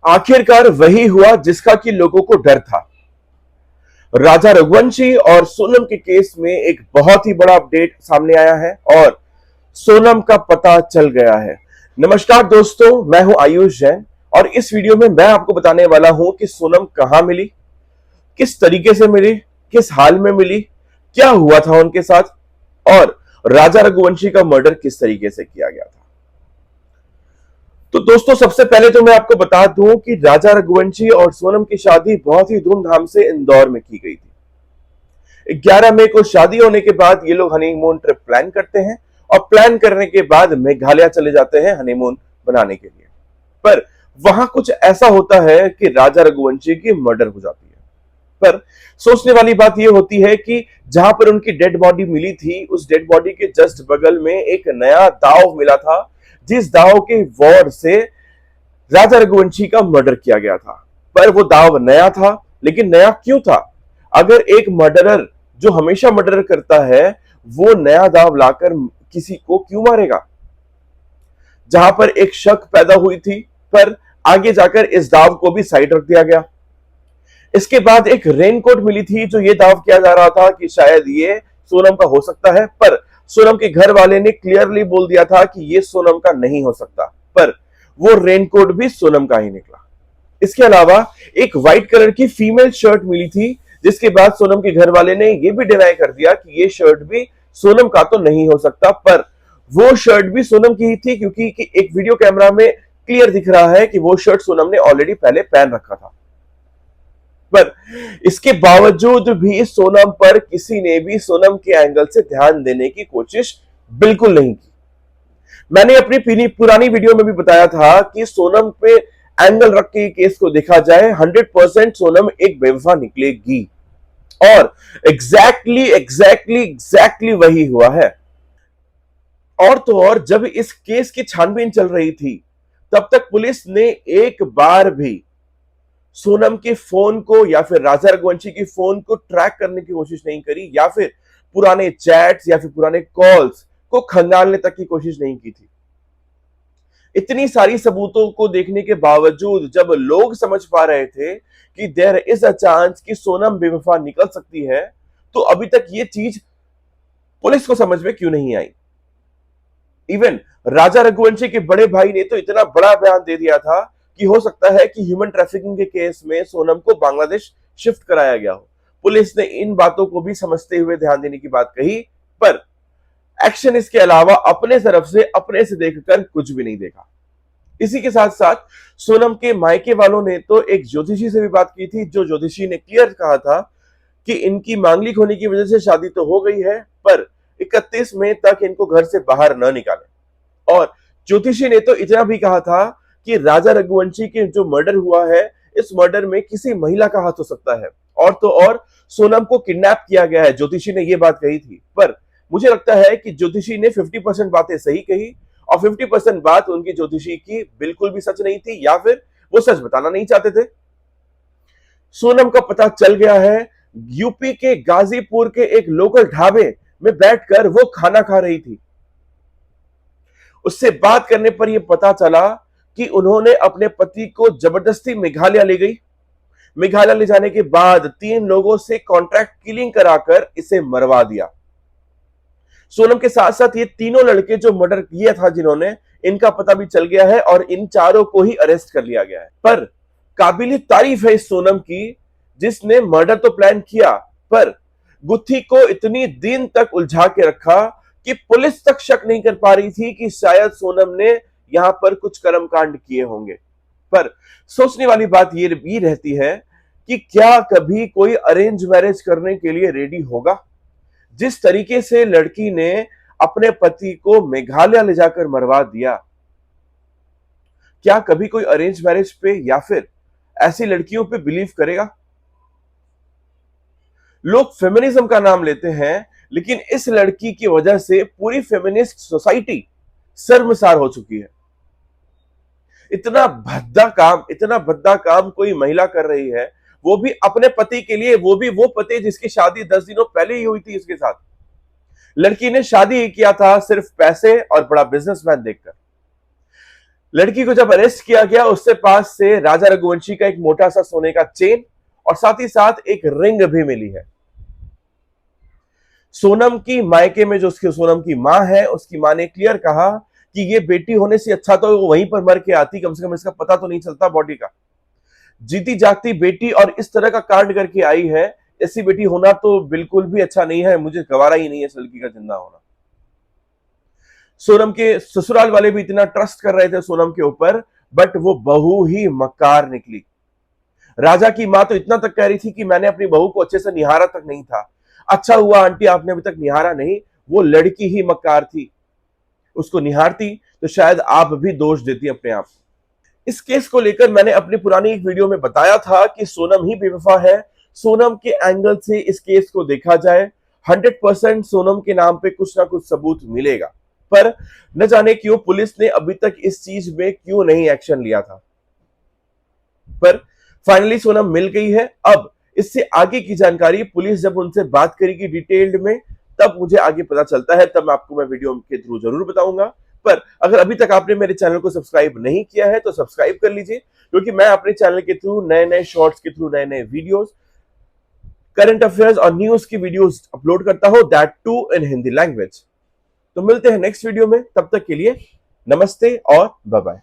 आखिरकार वही हुआ जिसका कि लोगों को डर था। राजा रघुवंशी और सोनम के केस में एक बहुत ही बड़ा अपडेट सामने आया है और सोनम का पता चल गया है। नमस्कार दोस्तों, मैं हूं आयुष जैन और इस वीडियो में मैं आपको बताने वाला हूं कि सोनम कहां मिली, किस तरीके से मिली, किस हाल में मिली, क्या हुआ था उनके साथ और राजा रघुवंशी का मर्डर किस तरीके से किया गया था। तो दोस्तों, सबसे पहले तो मैं आपको बता दूं कि राजा रघुवंशी और सोनम की शादी बहुत ही धूमधाम से इंदौर में की गई थी। 11 मई को शादी होने के बाद ये लोग हनीमून ट्रिप प्लान करते हैं और प्लान करने के बाद मेघालय चले जाते हैं हनीमून बनाने के लिए। पर वहां कुछ ऐसा होता है कि राजा रघुवंशी की मर्डर हो जाती है। पर सोचने वाली बात यह होती है कि जहां पर उनकी डेड बॉडी मिली थी, उस डेड बॉडी के जस्ट बगल में एक नया दाव मिला था, जिस दाव के वॉर से राजा रघुवंशी का मर्डर किया गया था। पर वो दाव नया था, लेकिन नया क्यों था? अगर एक मर्डरर जो हमेशा मर्डर करता है, वो नया दाव लाकर किसी को क्यों मारेगा? जहां पर एक शक पैदा हुई थी, पर आगे जाकर इस दाव को भी साइड रख दिया गया। इसके बाद एक रेनकोट मिली थी, जो ये दाव किया जा रहा था कि शायद ये सोनम का हो सकता है, पर सोनम के घर वाले ने क्लियरली बोल दिया था कि ये सोनम का नहीं हो सकता। पर वो रेनकोट भी सोनम का ही निकला। इसके अलावा एक व्हाइट कलर की फीमेल शर्ट मिली थी, जिसके बाद सोनम के घर वाले ने ये भी डिनाई कर दिया कि ये शर्ट भी सोनम का तो नहीं हो सकता। पर वो शर्ट भी सोनम की ही थी, क्योंकि एक वीडियो कैमरा में क्लियर दिख रहा है कि वो शर्ट सोनम ने ऑलरेडी पहले पहन रखा था। पर इसके बावजूद भी सोनम पर किसी ने भी सोनम के एंगल से ध्यान देने की कोशिश बिल्कुल नहीं की। मैंने अपनी पुरानी वीडियो में भी बताया था कि सोनम पे एंगल रख के केस को देखा जाए, 100% सोनम एक बेवफा निकलेगी और एग्जैक्टली वही हुआ है। और तो और, जब इस केस की छानबीन चल रही थी, तब तक पुलिस ने एक बार भी सोनम के फोन को या फिर राजा रघुवंशी की फोन को ट्रैक करने की कोशिश नहीं करी, या फिर पुराने चैट्स या फिर पुराने कॉल्स को खंगालने तक की कोशिश नहीं की थी। इतनी सारी सबूतों को देखने के बावजूद जब लोग समझ पा रहे थे कि देयर इज अ चांस कि सोनम बेवफा निकल सकती है, तो अभी तक ये चीज पुलिस को समझ में क्यों नहीं आई? इवन राजा रघुवंशी के बड़े भाई ने तो इतना बड़ा बयान दे दिया था कि हो सकता है कि ह्यूमन ट्रैफिकिंग के केस में सोनम को बांग्लादेश शिफ्ट कराया गया हो। पुलिस ने इन बातों को भी समझते हुए ध्यान देने की बात कही, पर एक्शन इसके अलावा अपने तरफ से अपने से देखकर कुछ भी नहीं देखा। इसी के साथ साथ सोनम के मायके वालों ने तो एक ज्योतिषी से भी बात की थी, जो ज्योतिषी ने क्लियर कहा था कि इनकी मांगलिक होने की वजह से शादी तो हो गई है, पर 31 मई तक इनको घर से बाहर न निकाले। और ज्योतिषी ने तो इतना भी कहा था कि राजा रघुवंशी के जो मर्डर हुआ है, इस मर्डर में किसी महिला का हाथ हो सकता है, और तो और सोनम को किडनैप किया गया है। ज्योतिषी ने यह बात कही थी, पर मुझे लगता है कि ज्योतिषी ने 50% बातें सही कही और 50% बात उनकी ज्योतिषी की बिल्कुल भी सच नहीं थी, या फिर वो सच बताना नहीं चाहते थे। सोनम का पता चल गया है। यूपी के गाजीपुर के एक लोकल ढाबे में बैठकर वो खाना खा रही थी। उससे बात करने पर यह पता चला कि उन्होंने अपने पति को जबरदस्ती मेघालय ले गई। मेघालय ले जाने के बाद 3 लोगों से कॉन्ट्रैक्ट किलिंग कराकर इसे मरवा दिया। सोनम के साथ साथ ये तीनों लड़के जो मर्डर किया था जिन्होंने, इनका पता भी चल गया है और इन चारों को ही अरेस्ट कर लिया गया है। पर काबिल तारीफ है इस सोनम की, जिसने मर्डर तो प्लान किया, पर गुत्थी को इतनी दिन तक उलझा के रखा कि पुलिस तक शक नहीं कर पा रही थी कि शायद सोनम ने यहां पर कुछ कर्मकांड किए होंगे। पर सोचने वाली बात ये भी रहती है कि क्या कभी कोई अरेंज मैरिज करने के लिए रेडी होगा? जिस तरीके से लड़की ने अपने पति को मेघालय ले जाकर मरवा दिया, क्या कभी कोई अरेंज मैरिज पे या फिर ऐसी लड़कियों पे बिलीव करेगा? लोग फेमिनिज्म का नाम लेते हैं, लेकिन इस लड़की की वजह से पूरी फेमिनिस्ट सोसाइटी शर्मसार हो चुकी है। इतना भद्दा काम कोई महिला कर रही है, वो भी अपने पति के लिए, वो भी वो पति जिसकी शादी 10 दिनों पहले ही हुई थी इसके साथ। लड़की ने शादी ही किया था सिर्फ पैसे और बड़ा बिजनेसमैन देखकर। लड़की को जब अरेस्ट किया गया, उससे पास से राजा रघुवंशी का एक मोटा सा सोने का चेन और साथ ही साथ एक रिंग भी मिली है। सोनम की मायके में जो उसकी सोनम की मां है, उसकी मां ने क्लियर कहा कि ये बेटी होने से अच्छा तो वो वहीं पर मर के आती, कम से कम इसका पता तो नहीं चलता बॉडी का। जीती जागती बेटी और इस तरह का कांड करके आई है, ऐसी बेटी होना तो बिल्कुल भी अच्छा नहीं है। मुझे गवारा ही नहीं है इस लड़की का जिंदा होना। सोनम के ससुराल वाले भी इतना ट्रस्ट कर रहे थे सोनम के ऊपर, बट वो बहू ही मक्कार निकली। राजा की मां तो इतना तक कह रही थी कि मैंने अपनी बहू को अच्छे से निहारा तक नहीं था। अच्छा हुआ आंटी आपने अभी तक निहारा नहीं, वो लड़की ही मक्कार थी। उसको निहारती तो शायद आप भी दोष देती अपने आप। इस केस को लेकर मैंने अपनी पुरानी एक वीडियो में बताया था कि सोनम ही बेवफा है। सोनम के एंगल से इस केस को देखा जाए 100% सोनम के नाम पे कुछ ना कुछ सबूत मिलेगा, पर न जाने क्यों पुलिस ने अभी तक इस चीज में क्यों नहीं एक्शन लिया था। पर फाइनली सोनम मिल गई है। अब इससे आगे की जानकारी पुलिस जब उनसे बात करेगी डिटेल्ड में, तब मुझे आगे पता चलता है, तब आपको मैं वीडियो के थ्रू जरूर बताऊंगा। पर अगर अभी तक आपने मेरे चैनल को सब्सक्राइब नहीं किया है तो सब्सक्राइब कर लीजिए, क्योंकि मैं अपने चैनल के थ्रू नए नए शॉर्ट्स के थ्रू नए नए वीडियोस, करंट अफेयर्स और न्यूज की वीडियोस अपलोड करता हूं, that too in Hindi language. तो मिलते हैं नेक्स्ट वीडियो में, तब तक के लिए नमस्ते और बाय बाय।